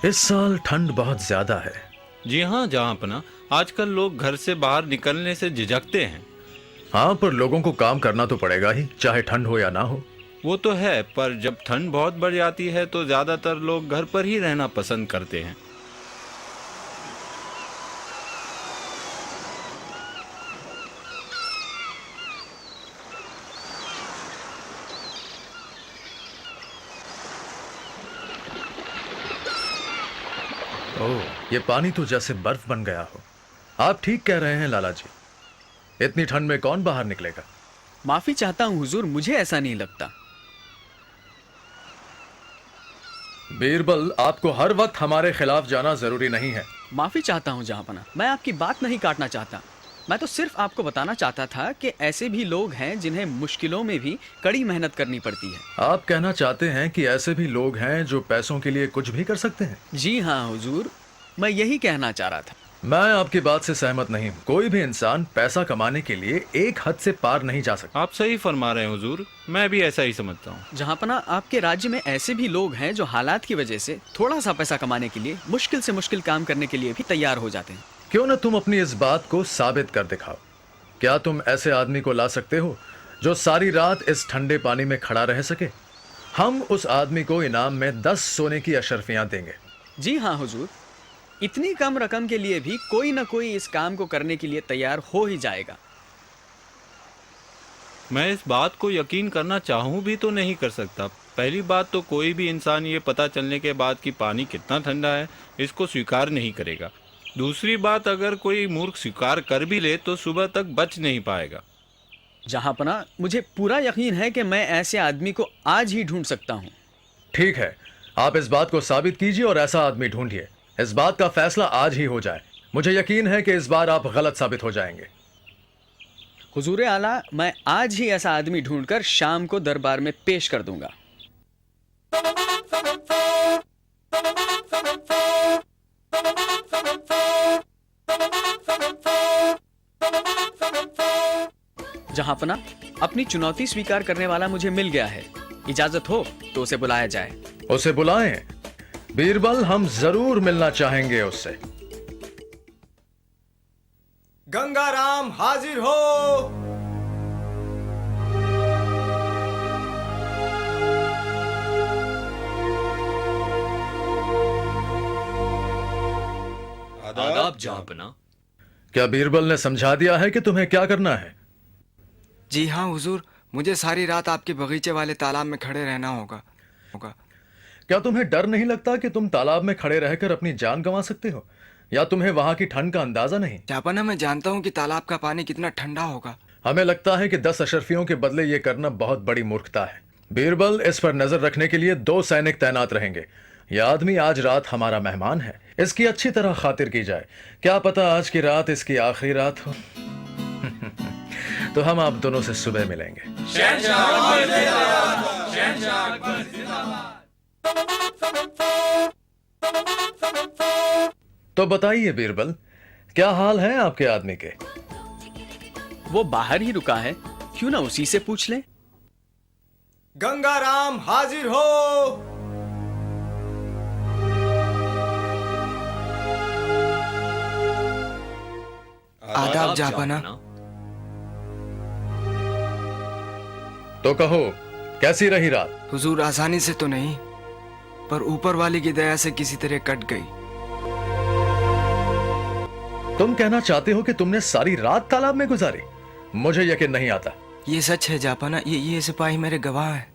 इस साल ठंड बहुत ज्यादा है। जी हाँ जहाँपना, आजकल लोग घर से बाहर निकलने से झिझकते हैं। हाँ, पर लोगों को काम करना तो पड़ेगा ही, चाहे ठंड हो या ना हो। वो तो है, पर जब ठंड बहुत बढ़ जाती है तो ज़्यादातर लोग घर पर ही रहना पसंद करते हैं। ओह, ये पानी तो जैसे बर्फ बन गया हो। आप ठीक कह रहे हैं लाला जी, इतनी ठंड में कौन बाहर निकलेगा। माफी चाहता हूँ हुजूर, मुझे ऐसा नहीं लगता। बीरबल, आपको हर वक्त हमारे खिलाफ जाना जरूरी नहीं है। माफी चाहता हूँ जहाँपना, मैं आपकी बात नहीं काटना चाहता। मैं तो सिर्फ आपको बताना चाहता था कि ऐसे भी लोग हैं जिन्हें मुश्किलों में भी कड़ी मेहनत करनी पड़ती है। आप कहना चाहते हैं कि ऐसे भी लोग हैं जो पैसों के लिए कुछ भी कर सकते हैं। जी हाँ हुजूर, मैं यही कहना चाह रहा था। मैं आपकी बात से सहमत नहीं हूँ। कोई भी इंसान पैसा कमाने के लिए एक हद से पार नहीं जा सकता। आप सही फरमा रहे हैं हुजूर, मैं भी ऐसा ही समझता हूँ। जहाँपना, आपके राज्य में ऐसे भी लोग हैं जो हालात की वजह से थोड़ा सा पैसा कमाने के लिए मुश्किल से मुश्किल काम करने के लिए भी तैयार हो जाते हैं। क्यों न तुम अपनी इस बात को साबित कर दिखाओ। क्या तुम ऐसे आदमी को ला सकते हो जो सारी रात इस ठंडे पानी में खड़ा रह सके? हम उस आदमी को इनाम में 10 सोने की अशर्फियां देंगे। जी हाँ हुजूर, इतनी कम रकम के लिए भी कोई ना कोई इस काम को करने के लिए तैयार हो ही जाएगा। मैं इस बात को यकीन करना चाहूँ भी तो नहीं कर सकता। पहली बात तो कोई भी इंसान ये पता चलने के बाद कि पानी कितना ठंडा है, इसको स्वीकार नहीं करेगा। दूसरी बात, अगर कोई मूर्ख स्वीकार कर भी ले तो सुबह तक बच नहीं पाएगा। जहाँपना, मुझे पूरा यकीन है कि मैं ऐसे आदमी को आज ही ढूंढ सकता हूँ। ठीक है, आप इस बात को साबित कीजिए और ऐसा आदमी ढूंढिए। इस बात का फैसला आज ही हो जाए। मुझे यकीन है कि इस बार आप गलत साबित हो जाएंगे। हुजूर आला, मैं आज ही ऐसा आदमी ढूंढकर शाम को दरबार में पेश कर दूंगा। जहाँपना, अपनी चुनौती स्वीकार करने वाला मुझे मिल गया है। इजाजत हो तो उसे बुलाया जाए। उसे बुलाएं। बीरबल, हम जरूर मिलना चाहेंगे उससे। गंगाराम हाजिर हो। आदाब जहाँपना। क्या बीरबल ने समझा दिया है कि तुम्हें क्या करना है? जी हाँ हुजूर, मुझे सारी रात आपके बगीचे वाले तालाब में खड़े रहना होगा। क्या तुम्हें डर नहीं लगता कि तुम तालाब में खड़े रहकर अपनी जान गंवा सकते हो? या तुम्हें वहां की ठंड का अंदाजा नहीं? जापाना, मैं जानता हूँ कि तालाब का पानी कितना ठंडा होगा। हमें लगता है कि 10 अशर्फियों के बदले ये करना बहुत बड़ी मूर्खता है। बीरबल, इस पर नजर रखने के लिए 2 सैनिक तैनात रहेंगे। यह आदमी आज रात हमारा मेहमान है, इसकी अच्छी तरह खातिर की जाए। क्या पता आज की रात इसकी आखिरी रात हो। तो हम आप दोनों से सुबह मिलेंगे। तो बताइए बीरबल, क्या हाल है आपके आदमी के? वो बाहर ही रुका है, क्यों ना उसी से पूछ ले। गंगाराम हाजिर हो। आदाब जापाना। तो कहो, कैसी रही रात? हुजूर, आसानी से तो नहीं, पर ऊपर वाले की दया से किसी तरह कट गई। तुम कहना चाहते हो कि तुमने सारी रात तालाब में गुजारी? मुझे यकीन नहीं आता। ये सच है जापाना, ये सिपाही मेरे गवाह हैं।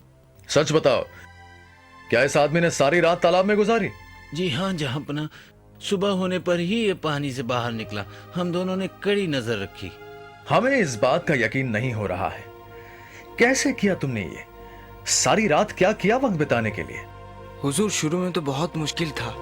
सच बताओ, क्या इस आदमी ने सारी रात तालाब में गुजारी? जी हाँ जहाँपना, सुबह होने पर ही ये पानी से बाहर निकला। हम दोनों ने कड़ी नजर रखी। हमें इस बात का यकीन नहीं हो रहा है। कैसे किया तुमने ये? सारी रात क्या किया वक्त बिताने के लिए? हुजूर, शुरू में तो बहुत मुश्किल था।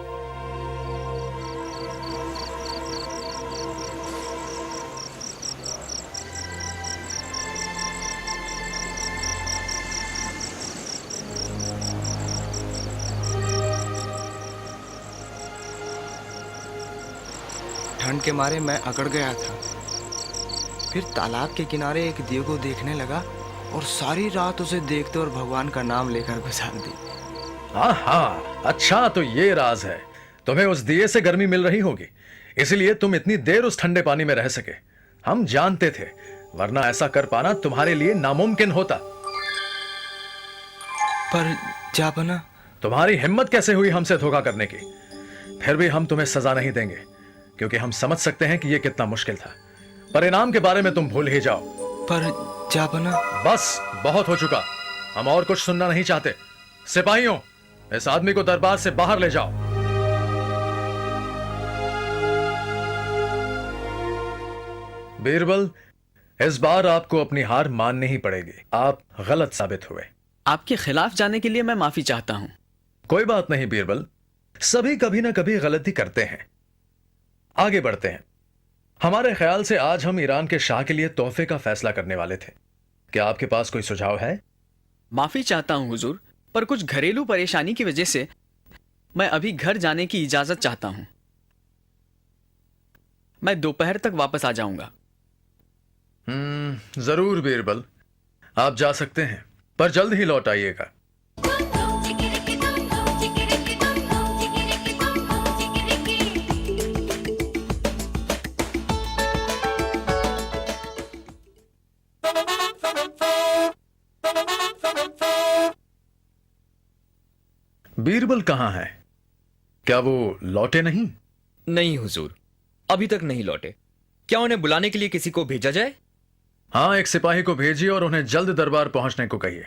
ठंड के मारे मैं अकड़ गया था। फिर तालाब के किनारे एक दीव को देखने लगा और सारी रात उसे देखते और भगवान का नाम लेकर गुजार दी। हाँ हाँ, अच्छा, तो ये राज है। तुम्हें उस दिए से गर्मी मिल रही होगी, इसलिए तुम इतनी देर उस ठंडे पानी में रह सके। हम जानते थे, वरना ऐसा कर पाना तुम्हारे लिए नामुमकिन होता। पर जापना, तुम्हारी हिम्मत कैसे हुई हमसे धोखा करने की? फिर भी हम तुम्हें सजा नहीं देंगे, क्योंकि हम समझ सकते हैं कि यह कितना मुश्किल था। परिणाम के बारे में तुम भूल ही जाओ। पर जापना। बस, बहुत हो चुका। हम और कुछ सुनना नहीं चाहते। सिपाहियों, इस आदमी को दरबार से बाहर ले जाओ। बीरबल, इस बार आपको अपनी हार माननी ही पड़ेगी। आप गलत साबित हुए। आपके खिलाफ जाने के लिए मैं माफी चाहता हूं। कोई बात नहीं बीरबल, सभी कभी ना कभी गलती करते हैं। आगे बढ़ते हैं। हमारे ख्याल से आज हम ईरान के शाह के लिए तोहफे का फैसला करने वाले थे। क्या आपके पास कोई सुझाव है? माफी चाहता हूं हुजूर, पर कुछ घरेलू परेशानी की वजह से मैं अभी घर जाने की इजाजत चाहता हूं। मैं दोपहर तक वापस आ जाऊंगा। जरूर बीरबल, आप जा सकते हैं, पर जल्द ही लौट आइएगा। बीरबल कहां है? क्या वो लौटे नहीं? नहीं हुजूर, अभी तक नहीं लौटे। क्या उन्हें बुलाने के लिए किसी को भेजा जाए? हाँ, एक सिपाही को भेजिए और उन्हें जल्द दरबार पहुंचने को कहिए।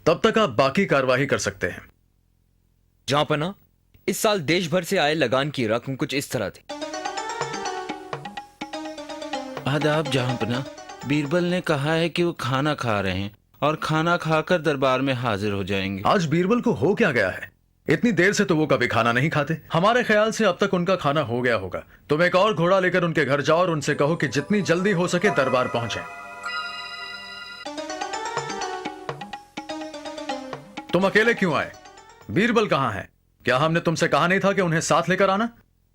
तब तक आप बाकी कार्रवाई कर सकते हैं। जहांपना, इस साल देश भर से आए लगान की रकम कुछ इस तरह थी। आदाब जहांपना। बीरबल ने कहा है कि वो खाना खा रहे हैं और खाना खाकर दरबार में हाजिर हो जाएंगे। आज बीरबल को हो क्या गया है? इतनी देर से तो वो कभी खाना नहीं खाते। हमारे ख्याल से अब तक उनका खाना हो गया होगा। तुम एक और घोड़ा लेकर उनके घर जाओ और उनसे कहो कि जितनी जल्दी हो सके दरबार पहुंचे। तुम अकेले क्यों आए? बीरबल कहां है? क्या हमने तुमसे कहा नहीं था कि उन्हें साथ लेकर आना?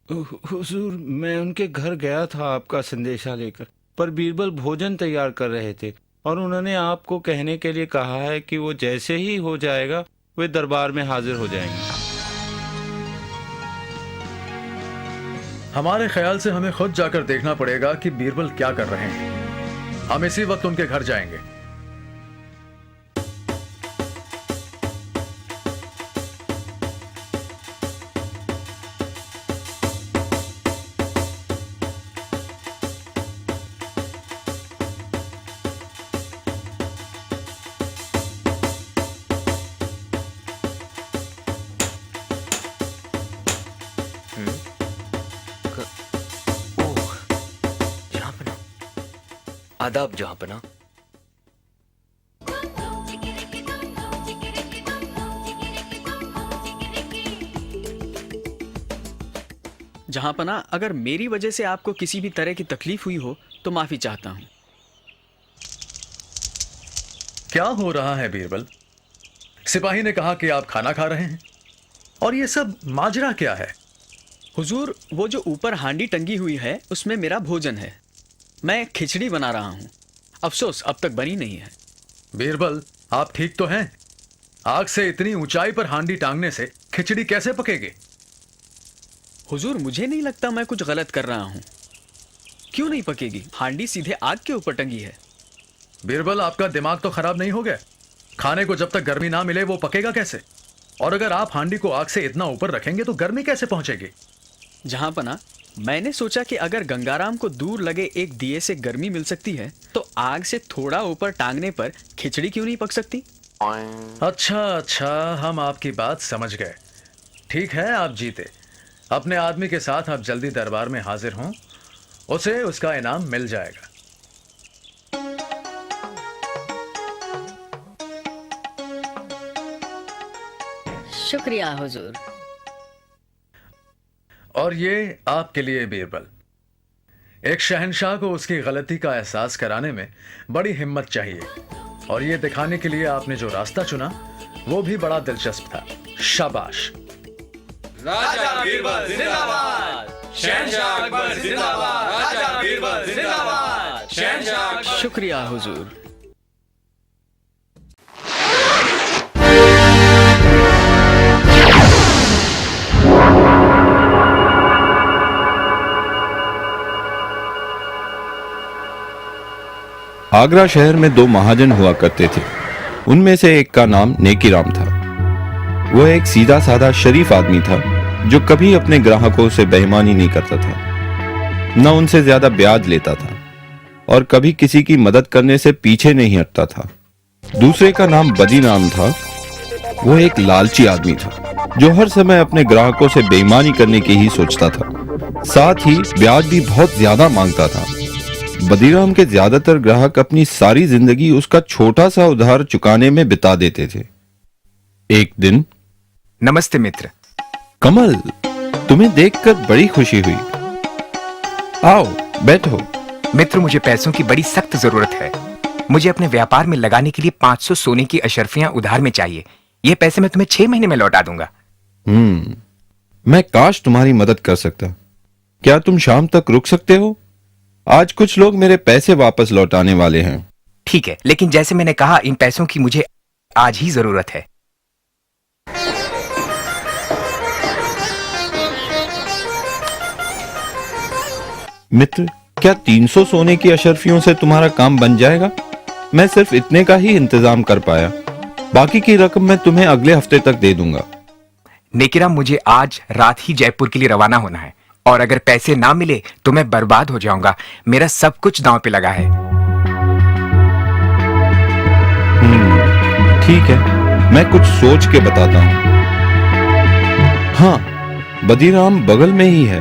हुजूर, मैं उनके घर गया था आपका संदेशा लेकर, पर बीरबल भोजन तैयार कर रहे थे और उन्होंने आपको कहने के लिए कहा है कि वो जैसे ही हो जाएगा वे दरबार में हाजिर हो जाएंगे। हमारे ख्याल से हमें खुद जाकर देखना पड़ेगा कि बीरबल क्या कर रहे हैं। हम इसी वक्त उनके घर जाएंगे। जहांपना, आदाब जहांपना। जहांपना, अगर मेरी वजह से आपको किसी भी तरह की तकलीफ हुई हो तो माफी चाहता हूं। क्या हो रहा है बीरबल? सिपाही ने कहा कि आप खाना खा रहे हैं, और ये सब माजरा क्या है? हुजूर, वो जो ऊपर हांडी टंगी हुई है उसमें मेरा भोजन है। मैं खिचड़ी बना रहा हूं। अफसोस अब तक बनी नहीं है। बीरबल, आप ठीक तो हैं? आग से इतनी ऊंचाई पर हांडी टांगने से खिचड़ी कैसे पकेगी? हुजूर, मुझे नहीं लगता मैं कुछ गलत कर रहा हूं। क्यों नहीं पकेगी? हांडी सीधे आग के ऊपर टंगी है। बीरबल, आपका दिमाग तो खराब नहीं हो गया? खाने को जब तक गर्मी ना मिले वो पकेगा कैसे? और अगर आप हांडी को आग से इतना ऊपर रखेंगे तो गर्मी कैसे पहुंचेगी? जहांपना, मैंने सोचा कि अगर गंगाराम को दूर लगे एक दिए से गर्मी मिल सकती है तो आग से थोड़ा ऊपर टांगने पर खिचड़ी क्यों नहीं पक सकती? अच्छा, हम आपकी बात समझ गए। ठीक है, आप जीते। अपने आदमी के साथ आप जल्दी दरबार में हाजिर हों, उसे उसका इनाम मिल जाएगा। शुक्रिया हुजूर। और ये आपके लिए बीरबल। एक शहंशाह को उसकी गलती का एहसास कराने में बड़ी हिम्मत चाहिए, और ये दिखाने के लिए आपने जो रास्ता चुना वो भी बड़ा दिलचस्प था। शाबाश। राजा बीरबल जिंदाबाद, शहंशाह अकबर जिंदाबाद, राजा बीरबल जिंदाबाद, शहंशाह। शुक्रिया हुजूर। आगरा शहर में दो महाजन हुआ करते थे। उनमें से एक का नाम नेकीराम था। वह एक सीधा साधा शरीफ आदमी था जो कभी अपने ग्राहकों से बेईमानी नहीं करता था, न उनसे ज्यादा ब्याज लेता था और कभी किसी की मदद करने से पीछे नहीं हटता था। दूसरे का नाम बदीराम था। वह एक लालची आदमी था जो हर समय अपने ग्राहकों से बेईमानी करने की ही सोचता था, साथ ही ब्याज भी बहुत ज्यादा मांगता था। बदीराम के ज्यादातर ग्राहक अपनी सारी जिंदगी उसका छोटा सा उधार चुकाने में बिता देते थे। एक दिन, नमस्ते मित्र। कमल, तुम्हें देखकर बड़ी खुशी हुई। आओ बैठो। मित्र, मुझे पैसों की बड़ी सख्त जरूरत है। मुझे अपने व्यापार में लगाने के लिए 500 सोने की अशर्फियां उधार में चाहिए। ये पैसे मैं तुम्हें 6 महीने में लौटा दूंगा। मैं काश तुम्हारी मदद कर सकता। क्या तुम शाम तक रुक सकते हो? आज कुछ लोग मेरे पैसे वापस लौटाने वाले हैं। ठीक है, लेकिन जैसे मैंने कहा, इन पैसों की मुझे आज ही जरूरत है। मित्र, क्या 300 सोने की अशर्फियों से तुम्हारा काम बन जाएगा? मैं सिर्फ इतने का ही इंतजाम कर पाया। बाकी की रकम मैं तुम्हें अगले हफ्ते तक दे दूंगा। नेकीराम, मुझे आज रात ही जयपुर के लिए रवाना होना है और अगर पैसे ना मिले तो मैं बर्बाद हो जाऊंगा। मेरा सब कुछ दांव पे लगा है। ठीक है, मैं कुछ सोच के बताता हूँ। हाँ, बदीराम बगल में ही है।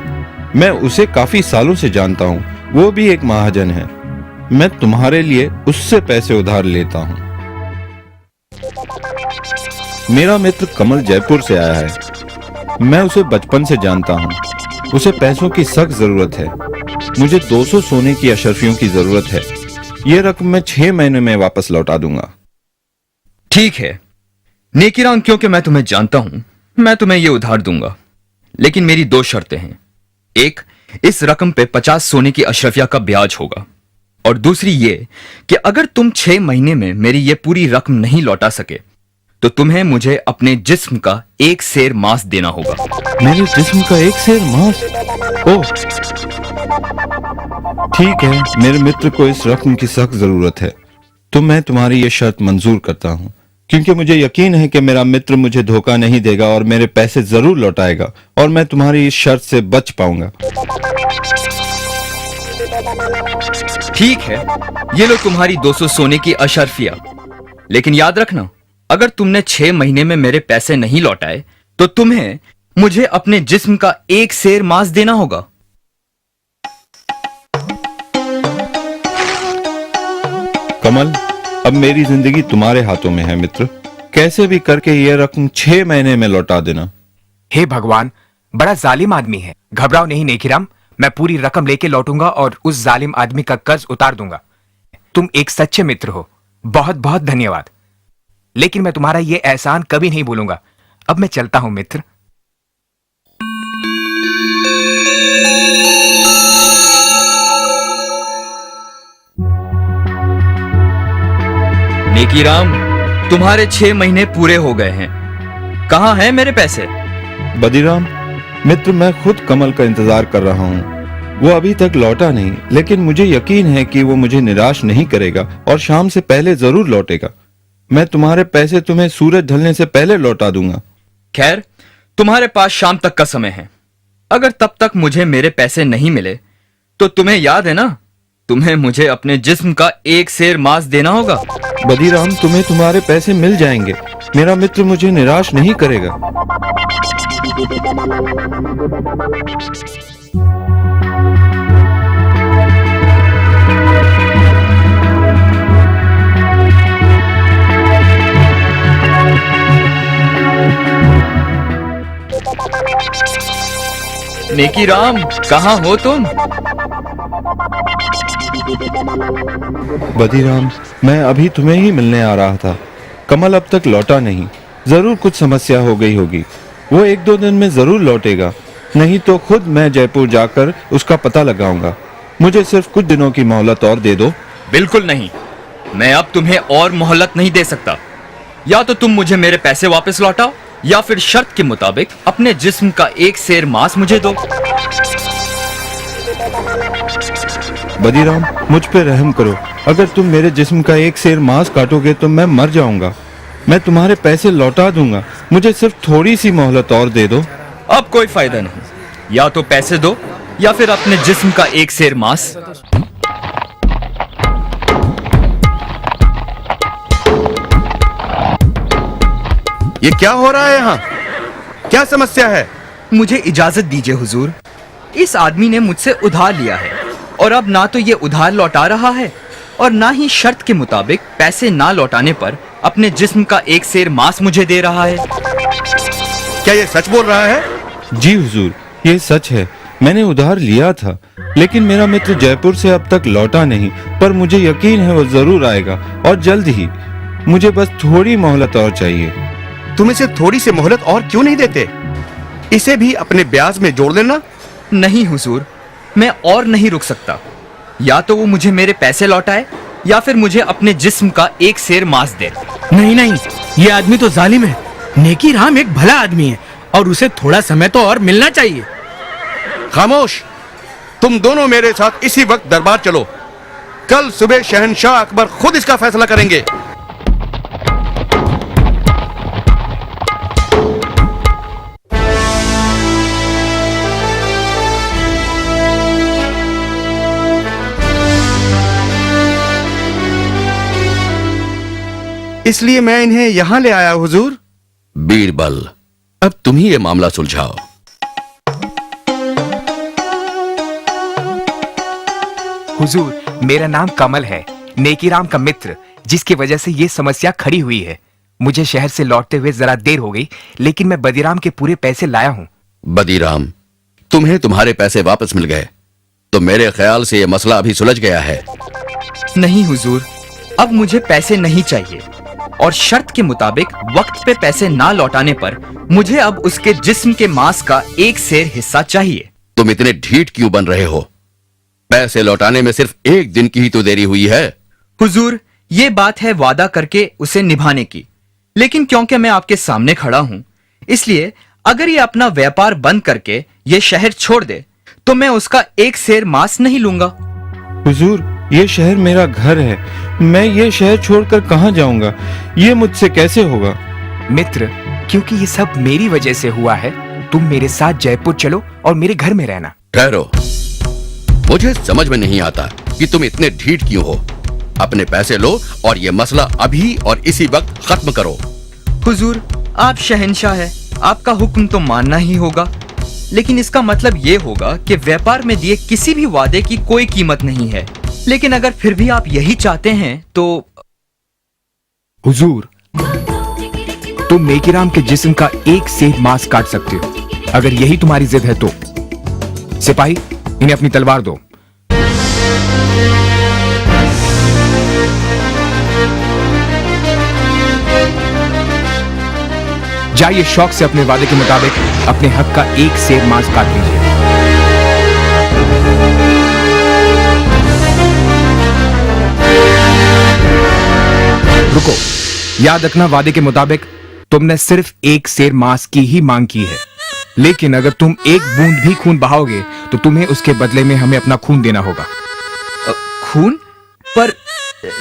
मैं उसे काफी सालों से जानता हूँ। वो भी एक महाजन है। मैं तुम्हारे लिए उससे पैसे उधार लेता हूँ। मेरा मित्र कमल जयपुर से आया है। मैं उसे बचपन से जानता हूँ। उसे पैसों की सख्त जरूरत है। मुझे 200 सोने की अशर्फियों की जरूरत है। यह रकम मैं 6 महीने में वापस लौटा दूंगा। ठीक है नेकीराम, क्योंकि मैं तुम्हें जानता हूं, मैं तुम्हें यह उधार दूंगा, लेकिन मेरी 2 शर्तें हैं। एक, इस रकम पे 50 सोने की अशरफिया का ब्याज होगा, और दूसरी ये कि अगर तुम 6 महीने में मेरी ये पूरी रकम नहीं लौटा सके तो तुम्हें मुझे अपने जिस्म का 1 सेर मांस देना होगा। मेरे जिस्म का 1 सेर मांस? ओह, ठीक है, मेरे मित्र को इस रकम की सख्त जरूरत है, तो मैं तुम्हारी ये शर्त मंजूर करता हूँ, क्योंकि मुझे यकीन है कि मेरा मित्र मुझे धोखा नहीं देगा और मेरे पैसे जरूर लौटाएगा और मैं तुम्हारी इस शर्त से बच पाऊंगा। ठीक है, ये लो तुम्हारी 200 सोने की अशरफिया, लेकिन याद रखना, अगर तुमने 6 महीने में मेरे पैसे नहीं लौटाए तो तुम्हें मुझे अपने जिस्म का 1 सेर मांस देना होगा। कमल, अब मेरी जिंदगी तुम्हारे हाथों में है मित्र। कैसे भी करके यह रकम 6 महीने में लौटा देना। हे भगवान, बड़ा जालिम आदमी है। घबराओ नहीं नेकीराम, मैं पूरी रकम लेके लौटूंगा और उस जालिम आदमी का कर्ज उतार दूंगा। तुम एक सच्चे मित्र हो, बहुत बहुत धन्यवाद। लेकिन मैं तुम्हारा ये एहसान कभी नहीं भूलूंगा। अब मैं चलता हूं मित्र। नेकीराम, तुम्हारे 6 महीने पूरे हो गए हैं। कहां हैं मेरे पैसे? बदीराम मित्र, मैं खुद कमल का इंतजार कर रहा हूँ। वो अभी तक लौटा नहीं, लेकिन मुझे यकीन है कि वो मुझे निराश नहीं करेगा और शाम से पहले जरूर लौटेगा। मैं तुम्हारे पैसे तुम्हें सूरज ढलने से पहले लौटा दूंगा। खैर, तुम्हारे पास शाम तक का समय है। अगर तब तक मुझे मेरे पैसे नहीं मिले तो तुम्हें याद है ना, तुम्हें मुझे अपने जिस्म का 1 सेर मांस देना होगा। बदीराम, तुम्हें तुम्हारे पैसे मिल जाएंगे। मेरा मित्र मुझे निराश नहीं करेगा। नेकीराम, कहां हो तुम? बदीराम, मैं अभी तुम्हें ही मिलने आ रहा था। कमल अब तक लौटा नहीं। जरूर कुछ समस्या हो गई होगी। वो 1-2 दिन में जरूर लौटेगा, नहीं तो खुद मैं जयपुर जाकर उसका पता लगाऊंगा। मुझे सिर्फ कुछ दिनों की मोहलत और दे दो। बिल्कुल नहीं, मैं अब तुम्हें और मोहलत नहीं दे सकता। या तो तुम मुझे मेरे पैसे वापस लौटाओ या फिर शर्त के मुताबिक अपने जिस्म का 1 सेर मांस मुझे दो। बदीराम, मुझ पे रहम करो। अगर तुम मेरे जिस्म का एक सेर मांस काटोगे तो मैं मर जाऊंगा। मैं तुम्हारे पैसे लौटा दूंगा, मुझे सिर्फ थोड़ी सी मोहलत और दे दो। अब कोई फायदा नहीं, या तो पैसे दो या फिर अपने जिस्म का एक सेर मांस। ये क्या हो रहा है यहाँ? क्या समस्या है? मुझे इजाजत दीजिए हुजूर। इस आदमी ने मुझसे उधार लिया है और अब ना तो ये उधार लौटा रहा है और ना ही शर्त के मुताबिक पैसे ना लौटाने पर अपने जिस्म का एक सेर मांस मुझे दे रहा है। क्या ये सच बोल रहा है? जी हुजूर, ये सच है। मैंने उधार लिया था, लेकिन मेरा मित्र जयपुर से अब तक लौटा नहीं, पर मुझे यकीन है वो जरूर आएगा और जल्द ही। मुझे बस थोड़ी मोहलत और चाहिए। तुम इसे थोड़ी सी मोहलत और क्यों नहीं देते? इसे भी अपने ब्याज में जोड़ लेना। नहीं हुजूर, मैं और नहीं रुक सकता। या तो वो मुझे मेरे पैसे लौटाए या फिर मुझे अपने जिस्म का एक सेर मांस दे। नहीं नहीं, ये आदमी तो जालिम है। नेकी राम एक भला आदमी है और उसे थोड़ा समय तो और मिलना चाहिए। खामोश! तुम दोनों मेरे साथ इसी वक्त दरबार चलो। कल सुबह शहंशाह अकबर खुद इसका फैसला करेंगे। इसलिए मैं इन्हें यहां ले आया हुजूर। बीरबल, अब तुम ही ये मामला सुलझाओ। हुजूर, मेरा नाम कमल है, नेकीराम का मित्र, जिसकी वजह से ये समस्या खड़ी हुई है। मुझे शहर से लौटते हुए जरा देर हो गई, लेकिन मैं बदीराम के पूरे पैसे लाया हूँ। बदीराम, तुम्हें तुम्हारे पैसे वापस मिल गए तो मेरे ख्याल से ये मसला अभी सुलझ गया है। नहीं हुजूर, अब मुझे पैसे नहीं चाहिए और शर्त के मुताबिक वक्त पे पैसे ना लौटाने पर मुझे अब उसके जिस्म के मांस का एक सेर हिस्सा चाहिए। तुम इतने ढीठ क्यों बन रहे हो? पैसे लौटाने में सिर्फ एक दिन की ही तो देरी हुई है। हुजूर, ये बात है वादा करके उसे निभाने की, लेकिन क्योंकि मैं आपके सामने खड़ा हूँ, इसलिए अगर ये अपना व्यापार बंद करके ये शहर छोड़ दे तो मैं उसका एक सेर मांस नहीं लूंगा। हुजूर, ये शहर मेरा घर है। मैं ये शहर छोड़कर कहाँ जाऊंगा? ये मुझसे कैसे होगा? मित्र, क्योंकि ये सब मेरी वजह से हुआ है, तुम मेरे साथ जयपुर चलो और मेरे घर में रहना। ठहरो, मुझे समझ में नहीं आता कि तुम इतने ढीठ क्यों हो। अपने पैसे लो और ये मसला अभी और इसी वक्त खत्म करो। हुजूर, आप शहंशाह हैं, आपका हुक्म तो मानना ही होगा, लेकिन इसका मतलब ये होगा कि व्यापार में दिए किसी भी वादे की कोई कीमत नहीं है। लेकिन अगर फिर भी आप यही चाहते हैं तो। हुजूर, तुम नेकीराम के जिस्म का एक सेर मांस काट सकते हो, अगर यही तुम्हारी जिद है तो। सिपाही, इन्हें अपनी तलवार दो। जाइए शौक से अपने वादे के मुताबिक अपने हक का एक सेर मांस काट लीजिए। रुको, याद रखना, वादे के मुताबिक तुमने सिर्फ एक सेर मांस की ही मांग की है, लेकिन अगर तुम एक बूंद भी खून बहाओगे तो तुम्हें उसके बदले में हमें अपना खून देना होगा। खून? पर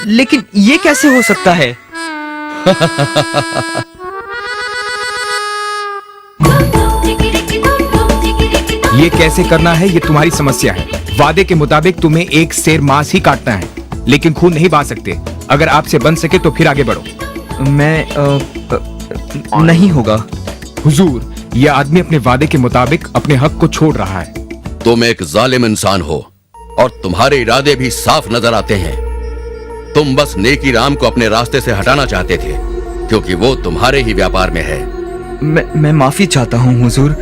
लेकिन ये कैसे हो सकता है? ये कैसे करना है ये तुम्हारी समस्या है। वादे के मुताबिक तुम्हें एक सेर मांस ही काटना है, लेकिन खून नहीं बहा सकते। अगर आपसे बन सके तो फिर आगे बढ़ो। मैं नहीं होगा। हुजूर, यह आदमी अपने वादे के मुताबिक अपने हक को छोड़ रहा है। तुम एक जालिम इंसान हो और तुम्हारे इरादे भी साफ नजर आते हैं। तुम बस नेकीराम को अपने रास्ते से हटाना चाहते थे क्योंकि वो तुम्हारे ही व्यापार में है। मैं माफी चाहता हूँ हुजूर,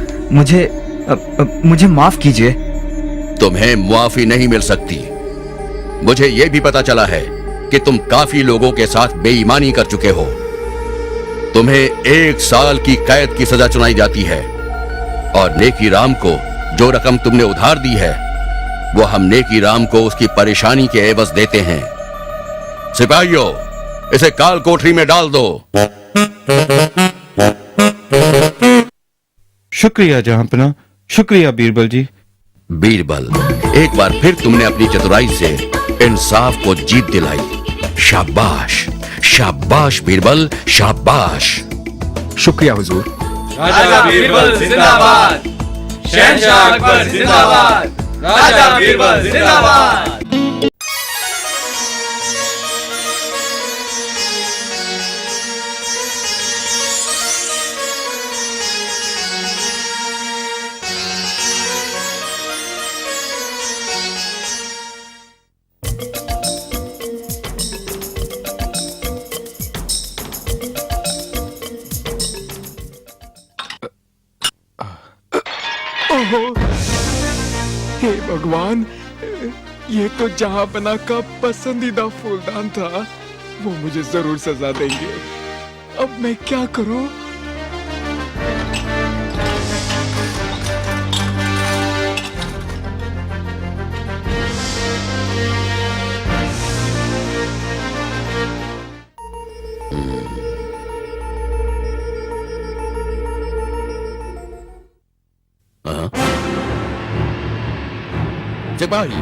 मुझे माफ कीजिए। तुम्हें मुआफी नहीं मिल सकती। मुझे यह भी पता चला है कि तुम काफी लोगों के साथ बेईमानी कर चुके हो। तुम्हें 1 साल की कैद की सजा सुनाई जाती है और नेकीराम को जो रकम तुमने उधार दी है वो हम नेकीराम को उसकी परेशानी के एवज देते हैं। सिपाहियों, इसे काल कोठरी में डाल दो। शुक्रिया जहांपना, शुक्रिया बीरबल जी। बीरबल, एक बार फिर तुमने अपनी चतुराई से इंसाफ को जीत दिलाई। शाबाश, शाबाश बीरबल, शाबाश। शुक्रिया हुजूर। राजा बीरबल जिंदाबाद, शहंशाह अकबर जिंदाबाद, राजा बीरबल जिंदाबाद। हे भगवान, ये तो जहांपना का पसंदीदा फूलदान था। वो मुझे जरूर सजा देंगे। अब मैं क्या करूं? सिपाही,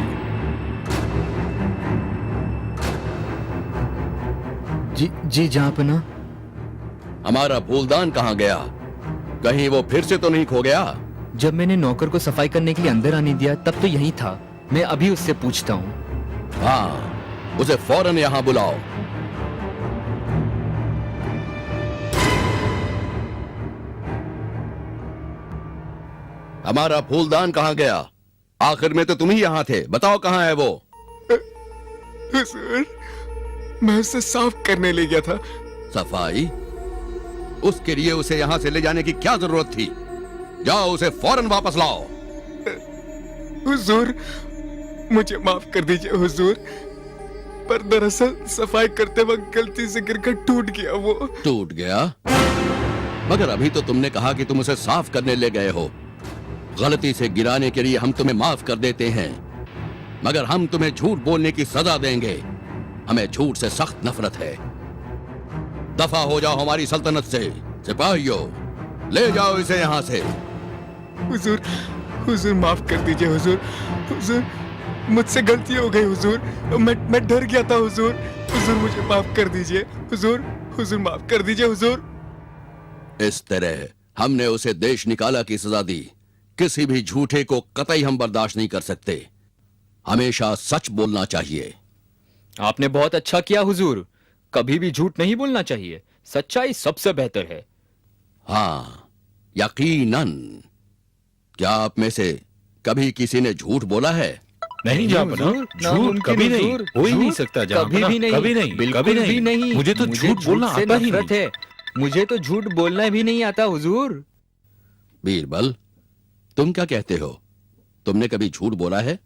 जी जहांपना। हमारा फूलदान कहाँ गया? कहीं वो फिर से तो नहीं खो गया? जब मैंने नौकर को सफाई करने के लिए अंदर आने दिया तब तो यही था। मैं अभी उससे पूछता हूँ। हाँ, उसे फौरन यहाँ बुलाओ। हमारा फूलदान कहाँ गया? आखिर में तो तुम ही यहाँ थे। बताओ कहाँ है वो? हुजूर, मैं उसे साफ करने ले गया था। सफाई? उसके लिए उसे यहाँ से ले जाने की क्या जरूरत थी? जाओ, उसे फौरन वापस लाओ। हुजूर, मुझे माफ कर दीजिए हुजूर, पर दरअसल सफाई करते वक्त गलती से गिरकर टूट गया वो। टूट गया? मगर अभी तो तुमने कहा कि तुम उसे साफ करने ले गए हो। गलती से गिराने के लिए हम तुम्हें माफ कर देते हैं, मगर हम तुम्हें झूठ बोलने की सजा देंगे। हमें झूठ से सख्त नफरत है। दफा हो जाओ हमारी सल्तनत से। सिपाहियों, ले जाओ इसे यहाँ से। हुजूर, हुजूर माफ कर दीजिए हुजूर। हुजूर, मुझसे गलती हो गई हुजूर। मैं डर गया था हुजूर। हुजूर, मुझे माफ कर दीजिए हुजूर। हुजूर, माफ कर दीजिए हुजूर। इस तरह हमने उसे देश निकाला की सजा दी। किसी भी झूठे को कतई हम बर्दाश्त नहीं कर सकते। हमेशा सच बोलना चाहिए। आपने बहुत अच्छा किया हुजूर। कभी भी झूठ नहीं बोलना चाहिए। सच्चाई सबसे बेहतर है। हाँ, यकीनन। क्या आप में से कभी किसी ने झूठ बोला है? नहीं जहांपना, झूठ कभी नहीं, हो ही नहीं सकता जहांपना। कभी भी नहीं, कभी नहीं, बिल्कुल कभी भी नहीं। मुझे तो झूठ बोलना से आता ही नफरत नहीं। है। मुझे तो झूठ बोलना भी नहीं आता हुजूर। बीरबल, तुम क्या कहते हो? तुमने कभी झूठ बोला है?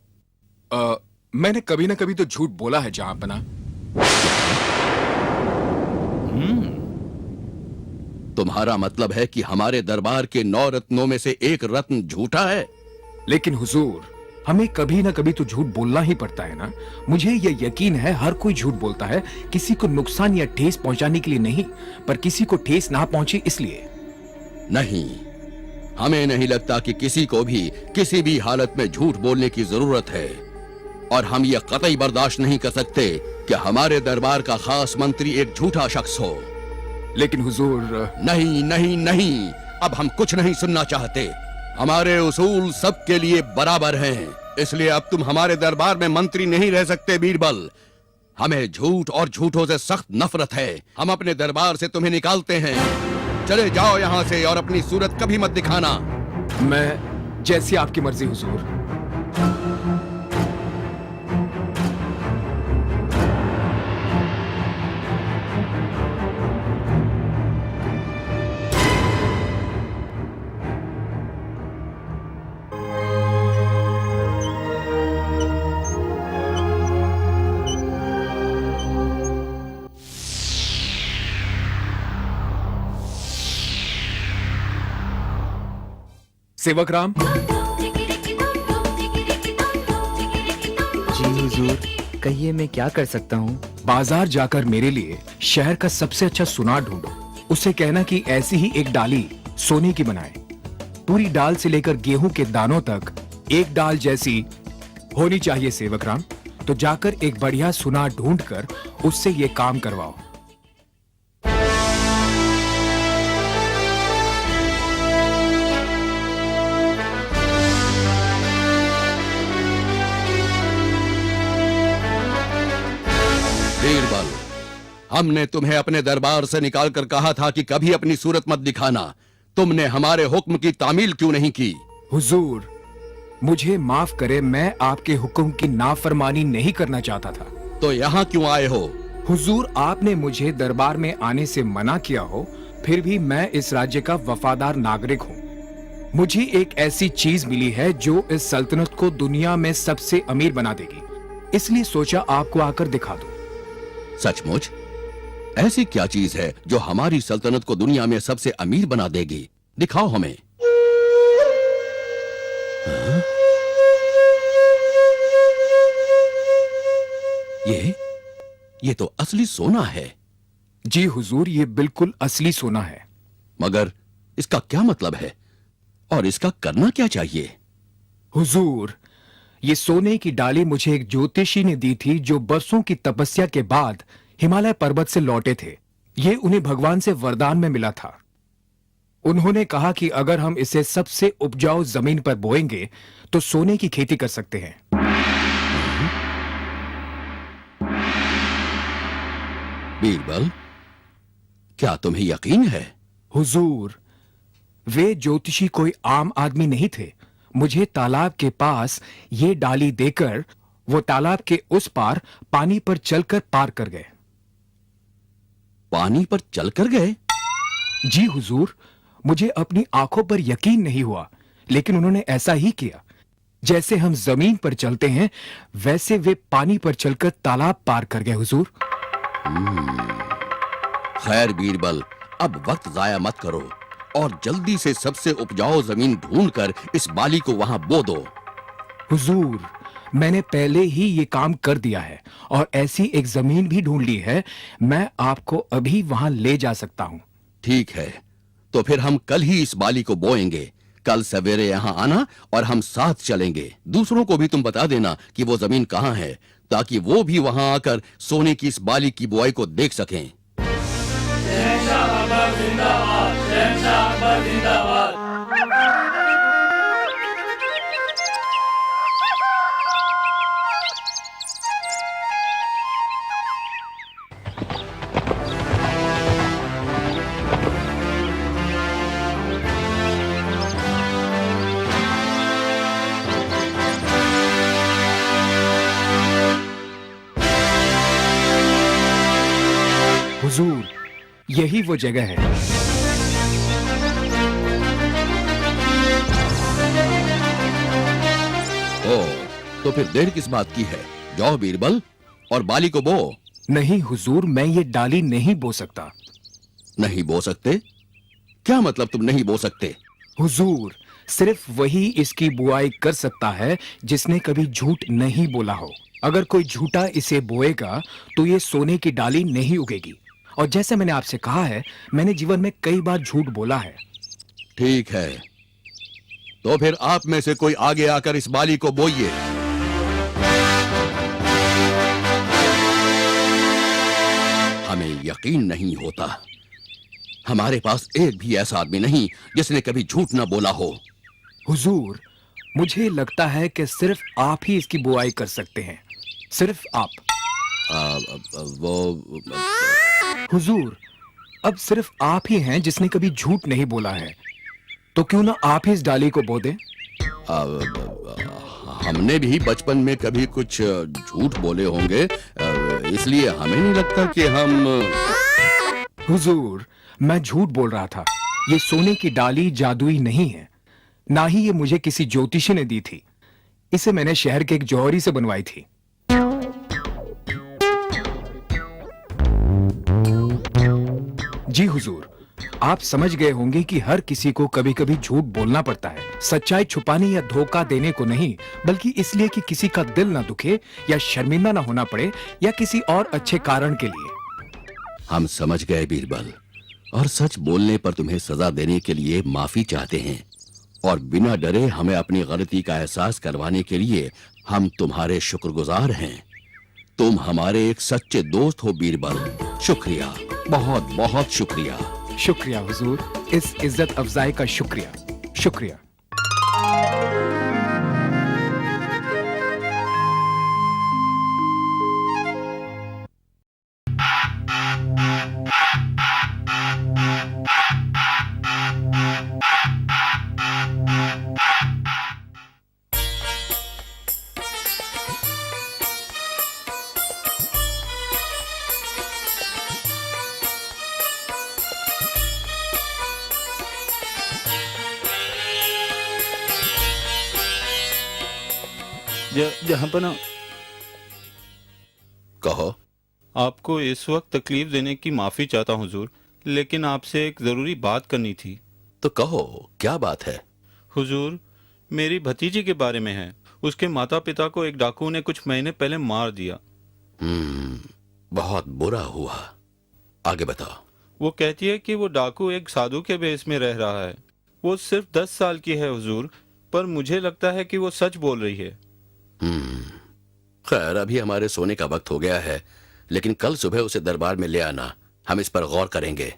मैंने कभी ना कभी तो झूठ बोला है जहांपना। तुम्हारा मतलब है कि हमारे दरबार के 9 रत्नों में से एक रत्न झूठा है? लेकिन हुजूर, हमें कभी ना कभी तो झूठ बोलना ही पड़ता है ना। मुझे यह यकीन है हर कोई झूठ बोलता है, किसी को नुकसान या ठेस पहुंचाने के लिए नहीं, पर किसी को ठेस ना पहुंचे इसलिए। नहीं, हमें नहीं लगता कि किसी को भी किसी भी हालत में झूठ बोलने की जरूरत है। और हम ये कतई बर्दाश्त नहीं कर सकते कि हमारे दरबार का खास मंत्री एक झूठा शख्स हो। लेकिन हुजूर, नहीं नहीं नहीं, अब हम कुछ नहीं सुनना चाहते। हमारे उसूल सबके लिए बराबर हैं, इसलिए अब तुम हमारे दरबार में मंत्री नहीं रह सकते बीरबल। हमें झूठ और झूठों से सख्त नफरत है। हम अपने दरबार से तुम्हें निकालते हैं। चले जाओ यहाँ से और अपनी सूरत कभी मत दिखाना। मैं जैसी आपकी मर्जी हुजूर। सेवक राम। जी हुजूर, कहिए मैं क्या कर सकता हूँ? बाजार जाकर मेरे लिए शहर का सबसे अच्छा सुनार ढूंढो। उसे कहना कि ऐसी ही एक डाली सोने की बनाए। पूरी डाल से लेकर गेहूं के दानों तक एक डाल जैसी होनी चाहिए सेवक राम। तो जाकर एक बढ़िया सुनार ढूंढकर उससे ये काम करवाओ। बीरबल, हमने तुम्हें अपने दरबार से निकाल कर कहा था कि कभी अपनी सूरत मत दिखाना। तुमने हमारे हुक्म की तामील क्यों नहीं की? हुजूर, मुझे माफ करे, मैं आपके हुक्म की नाफरमानी नहीं करना चाहता था। तो यहाँ क्यों आए हो? हुजूर, आपने मुझे दरबार में आने से मना किया हो, फिर भी मैं इस राज्य का वफादार नागरिक हूँ। मुझे एक ऐसी चीज मिली है जो इस सल्तनत को दुनिया में सबसे अमीर बना देगी, इसलिए सोचा आपको आकर दिखा दूं। सचमुच? ऐसी क्या चीज है जो हमारी सल्तनत को दुनिया में सबसे अमीर बना देगी? दिखाओ हमें। हाँ? ये तो असली सोना है। जी हुजूर, ये बिल्कुल असली सोना है। मगर इसका क्या मतलब है और इसका करना क्या चाहिए? हुजूर, ये सोने की डाली मुझे एक ज्योतिषी ने दी थी जो बरसों की तपस्या के बाद हिमालय पर्वत से लौटे थे। ये उन्हें भगवान से वरदान में मिला था। उन्होंने कहा कि अगर हम इसे सबसे उपजाऊ जमीन पर बोएंगे तो सोने की खेती कर सकते हैं। बीरबल, क्या तुम्हें यकीन है? हुजूर, वे ज्योतिषी कोई आम आदमी नहीं थे। मुझे तालाब के पास ये डाली देकर वो तालाब के उस पार पानी पर चलकर पार कर गए। पानी पर चलकर गए? जी हुजूर, मुझे अपनी आंखों पर यकीन नहीं हुआ, लेकिन उन्होंने ऐसा ही किया। जैसे हम जमीन पर चलते हैं वैसे वे पानी पर चलकर तालाब पार कर गए हुजूर। खैर बीरबल, अब वक्त जाया मत करो और जल्दी से सबसे उपजाऊ जमीन ढूंढकर इस बाली को वहां बो दो। हुजूर, मैंने पहले ही ये काम कर दिया है और ऐसी एक जमीन भी ढूंढ ली है। मैं आपको अभी वहां ले जा सकता हूं। ठीक है, तो फिर हम कल ही इस बाली को बोएंगे। कल सवेरे यहाँ आना और हम साथ चलेंगे। दूसरों को भी तुम बता देना कि वो जमीन कहाँ है, ताकि वो भी वहां आकर सोने की इस बाली की बुआई को देख सकें। शहंशाह अकबर जिंदाबाद, शहंशाह अकबर जिंदाबाद। हुजूर, यही वो जगह है। ओह, तो फिर देर किस बात की है? जाओ बीरबल और बाली को बो। नहीं हुजूर, मैं ये डाली नहीं बो सकता। नहीं बो सकते? क्या मतलब तुम नहीं बो सकते? हुजूर, सिर्फ वही इसकी बुआई कर सकता है जिसने कभी झूठ नहीं बोला हो। अगर कोई झूठा इसे बोएगा तो ये सोने की डाली नहीं उगेगी। और जैसे मैंने आपसे कहा है, मैंने जीवन में कई बार झूठ बोला है। ठीक है, तो फिर आप में से कोई आगे आकर इस बाली को बोइए। हमें यकीन नहीं होता। हमारे पास एक भी ऐसा आदमी नहीं जिसने कभी झूठ ना बोला हो। हुजूर, मुझे लगता है कि सिर्फ आप ही इसकी बुआई कर सकते हैं। सिर्फ आप। हुजूर, अब सिर्फ आप ही हैं जिसने कभी झूठ नहीं बोला है, तो क्यों ना आप ही इस डाली को बो दें? हमने भी बचपन में कभी कुछ झूठ बोले होंगे, इसलिए हमें नहीं लगता कि हम। हुजूर, मैं झूठ बोल रहा था। ये सोने की डाली जादुई नहीं है, ना ही ये मुझे किसी ज्योतिषी ने दी थी। इसे मैंने शहर के एक जौहरी से बनवाई थी। जी हुजूर, आप समझ गए होंगे कि हर किसी को कभी कभी झूठ बोलना पड़ता है। सच्चाई छुपाने या धोखा देने को नहीं, बल्कि इसलिए कि किसी का दिल ना दुखे या शर्मिंदा ना होना पड़े या किसी और अच्छे कारण के लिए। हम समझ गए बीरबल, और सच बोलने पर तुम्हें सजा देने के लिए माफी चाहते हैं, और बिना डरे हमें अपनी गलती का एहसास करवाने के लिए हम तुम्हारे शुक्रगुजार हैं। तुम हमारे एक सच्चे दोस्त हो बीरबल। शुक्रिया, बहुत बहुत शुक्रिया। शुक्रिया हुजूर, इस इज्जत अफजाई का शुक्रिया, शुक्रिया। जहाँपना, कहो। आपको इस वक्त तकलीफ देने की माफी चाहता हूँ हुजूर, लेकिन आपसे एक जरूरी बात करनी थी। तो कहो, क्या बात है? हुजूर, मेरी भतीजी के बारे में है। उसके माता पिता को एक डाकू ने कुछ महीने पहले मार दिया। बहुत बुरा हुआ। आगे बताओ। वो कहती है कि वो डाकू एक साधु के भेष में रह रहा है। वो सिर्फ 10 साल की है हुजूर, पर मुझे लगता है कि वो सच बोल रही है। खैर, अभी हमारे सोने का वक्त हो गया है, लेकिन कल सुबह उसे दरबार में ले आना। हम इस पर गौर करेंगे।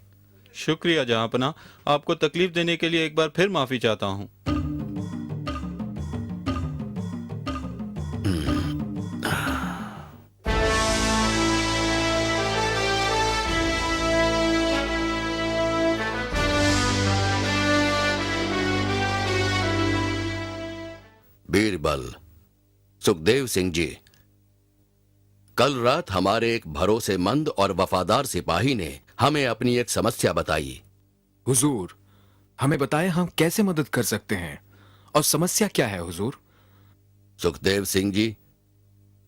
शुक्रिया जहाँपना, आपको तकलीफ देने के लिए एक बार फिर माफी चाहता हूँ। बीरबल, सुखदेव सिंह जी, कल रात हमारे एक भरोसेमंद और वफादार सिपाही ने हमें अपनी एक समस्या बताई। हुजूर, हमें बताएं हम कैसे मदद कर सकते हैं, और समस्या क्या है हुजूर? सुखदेव सिंह जी,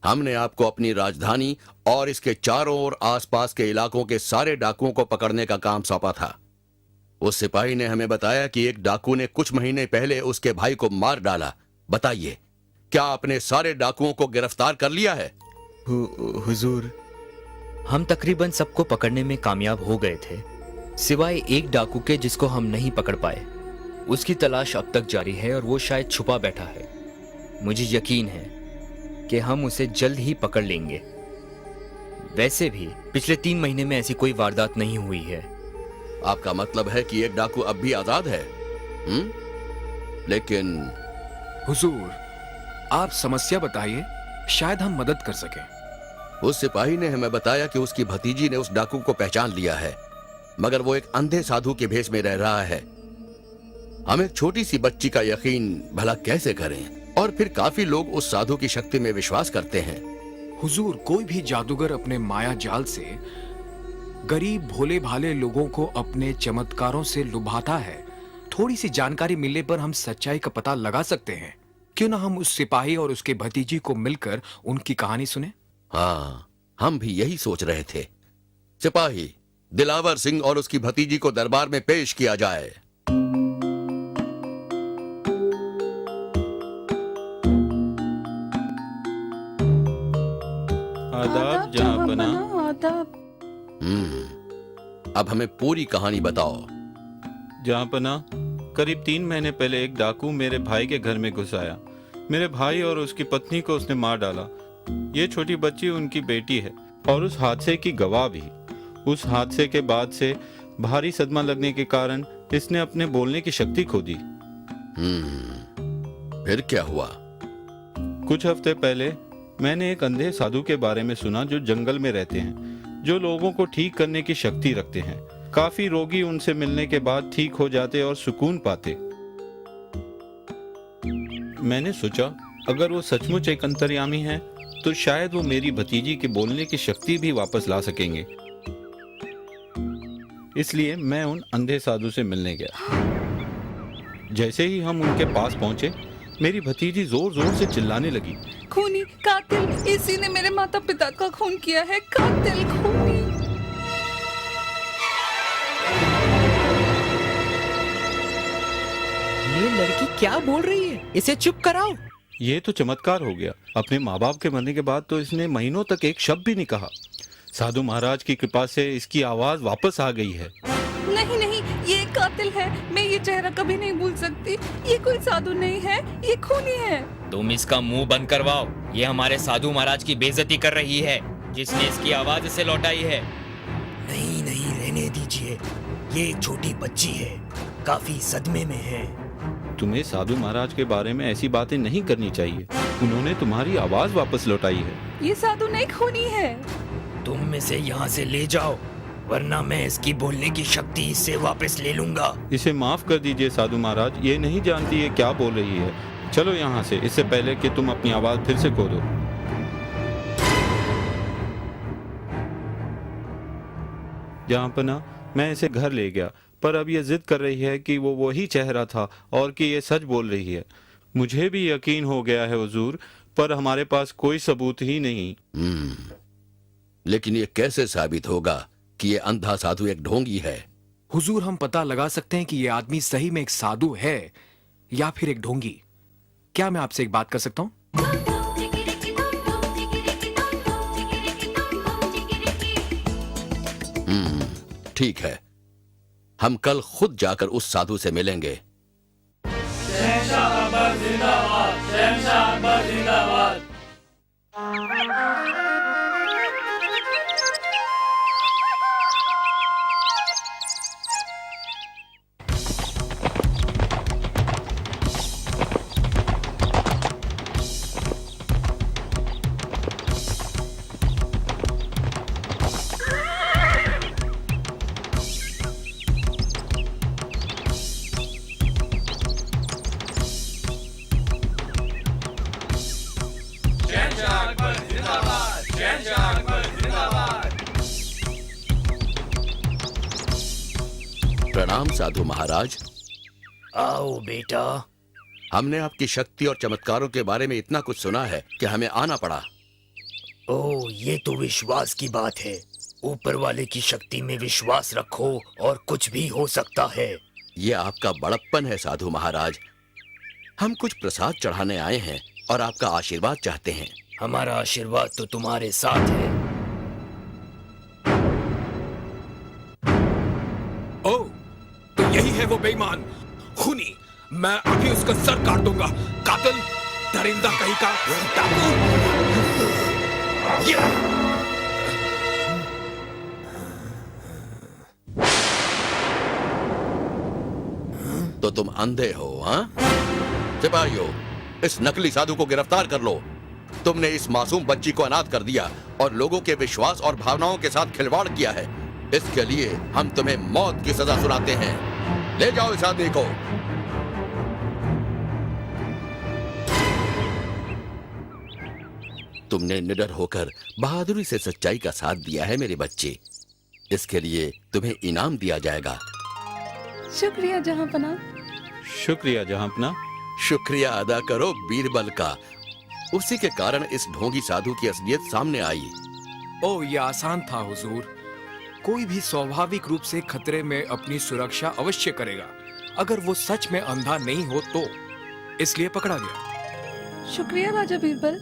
हमने आपको अपनी राजधानी और इसके चारों ओर आसपास के इलाकों के सारे डाकुओं को पकड़ने का काम सौंपा था। उस सिपाही ने हमें बताया कि एक डाकू ने कुछ महीने पहले उसके भाई को मार डाला। बताइए, क्या आपने सारे डाकुओं को गिरफ्तार कर लिया है? हुजूर, हम तकरीबन सबको पकड़ने में कामयाब हो गए थे, सिवाय एक डाकू के जिसको हम नहीं पकड़ पाए। उसकी तलाश अब तक जारी है और वो शायद छुपा बैठा है। मुझे यकीन है कि हम उसे जल्द ही पकड़ लेंगे। वैसे भी पिछले 3 महीने में ऐसी कोई वारदात नहीं हुई है। आपका मतलब है कि एक डाकू अब भी आजाद है? लेकिन हुजूर, आप समस्या बताइए, शायद हम मदद कर सकें। उस सिपाही ने हमें बताया कि उसकी भतीजी ने उस डाकू को पहचान लिया है, मगर वो एक अंधे साधु के भेष में रह रहा है। हम एक छोटी सी बच्ची का यकीन भला कैसे करें? और फिर काफी लोग उस साधु की शक्ति में विश्वास करते हैं। हुजूर, कोई भी जादूगर अपने माया जाल से गरीब भोले भाले लोगों को अपने चमत्कारों से लुभाता है। थोड़ी सी जानकारी मिलने पर हम सच्चाई का पता लगा सकते हैं। क्यों ना हम उस सिपाही और उसके भतीजी को मिलकर उनकी कहानी सुने? हाँ, हम भी यही सोच रहे थे। सिपाही, दिलावर सिंह और उसकी भतीजी को दरबार में पेश किया जाए। आदाब जहाँपना। आदाब। अब हमें पूरी कहानी बताओ। जहाँपना, करीब 3 महीने पहले एक डाकू मेरे भाई के घर में घुस आया। मेरे भाई और उसकी पत्नी को उसने मार डाला। ये छोटी बच्ची उनकी बेटी है और उस हादसे की गवाह भी। उस हादसे के बाद से भारी सदमा लगने के कारण इसने अपने बोलने की शक्ति खो दी। फिर क्या हुआ? कुछ हफ्ते पहले मैंने एक अंधे साधु के बारे में सुना जो जंगल में रहते हैं, जो लोगों को ठीक करने की शक्ति रखते हैं। काफी रोगी उनसे मिलने के बाद ठीक हो जाते और सुकून पाते। मैंने सोचा अगर वो सचमुच एक अंतर्यामी है तो शायद वो मेरी भतीजी के बोलने की शक्ति भी वापस ला सकेंगे। इसलिए मैं उन अंधे साधु से मिलने गया। जैसे ही हम उनके पास पहुंचे, मेरी भतीजी जोर जोर से चिल्लाने लगी, खूनी, कातिल, इसी ने मेरे माता पिता का खून किया है, कातिल, खूनी। ये लड़की क्या बोल रही है? इसे चुप कराओ। ये तो चमत्कार हो गया। अपने माँ बाप के मरने के बाद तो इसने महीनों तक एक शब्द भी नहीं कहा। साधु महाराज की कृपा से इसकी आवाज वापस आ गई है। नहीं नहीं, ये एक कातिल है। मैं ये चेहरा कभी नहीं भूल सकती। ये कोई साधु नहीं है, ये खूनी है। तुम इसका मुंह बंद करवाओ। ये हमारे साधु महाराज की बेइज्जती कर रही है, जिसने इसकी आवाज इसे लौटाई है। नहीं नहीं, रहने दीजिए। ये एक छोटी बच्ची है, काफी सदमे में है। तुम्हें साधु महाराज के बारे में ऐसी बातें नहीं करनी चाहिए। उन्होंने तुम्हारी आवाज वापस लौटाई है। ये साधु नहीं, खूनी है। तुम इसे यहाँ से ले जाओ, वरना मैं इसकी बोलने की शक्ति इससे वापस ले लूंगा। इसे माफ कर दीजिए साधु महाराज, ये नहीं जानती है क्या बोल रही है। चलो यहाँ से, इससे पहले कि तुम अपनी आवाज फिर से खो दो। जहाँपना, मैं इसे घर ले गया, पर अब ये जिद कर रही है कि वो वही चेहरा था और कि ये सच बोल रही है। मुझे भी यकीन हो गया है हुजूर, पर हमारे पास कोई सबूत ही नहीं। लेकिन ये कैसे साबित होगा कि ये अंधा साधु एक ढोंगी है? हुजूर, हम पता लगा सकते हैं कि ये आदमी सही में एक साधु है या फिर एक ढोंगी। क्या मैं आपसे एक बात कर सकता हूँ? ठीक है, हम कल खुद जाकर उस साधु से मिलेंगे। शहंशाह अकबर जिंदाबाद, शहंशाह अकबर जिंदाबाद। प्रणाम साधु महाराज। आओ बेटा। हमने आपकी शक्ति और चमत्कारों के बारे में इतना कुछ सुना है कि हमें आना पड़ा। ओह, ये तो विश्वास की बात है। ऊपर वाले की शक्ति में विश्वास रखो और कुछ भी हो सकता है। ये आपका बड़प्पन है साधु महाराज। हम कुछ प्रसाद चढ़ाने आए हैं और आपका आशीर्वाद चाहते हैं। हमारा आशीर्वाद तो तुम्हारे साथ है। ओह, तो यही है वो बेईमान खूनी। मैं अभी उसका सर काट दूंगा। कातिल, दरिंदा कहीं का डाकू। तो तुम अंधे हो? हाँ, सिपाहियों, इस नकली साधु को गिरफ्तार कर लो। तुमने इस मासूम बच्ची को अनाथ कर दिया और लोगों के विश्वास और भावनाओं के साथ खिलवाड़ किया है। इसके लिए हम तुम्हें मौत की सजा सुनाते हैं। ले जाओ इस आदमी को। तुमने निडर होकर बहादुरी से सच्चाई का साथ दिया है मेरे बच्चे। इसके लिए तुम्हें इनाम दिया जाएगा। शुक्रिया जहांपना। शुक्रिया जहांपना। शुक्रिया अदा करो बीरबल का। उसी के कारण इस ढोंगी साधु की असलियत सामने आई। ओह, यह आसान था हुजूर। कोई भी स्वाभाविक रूप से खतरे में अपनी सुरक्षा अवश्य करेगा, अगर वो सच में अंधा नहीं हो तो। इसलिए पकड़ा गया। शुक्रिया राजा बीरबल।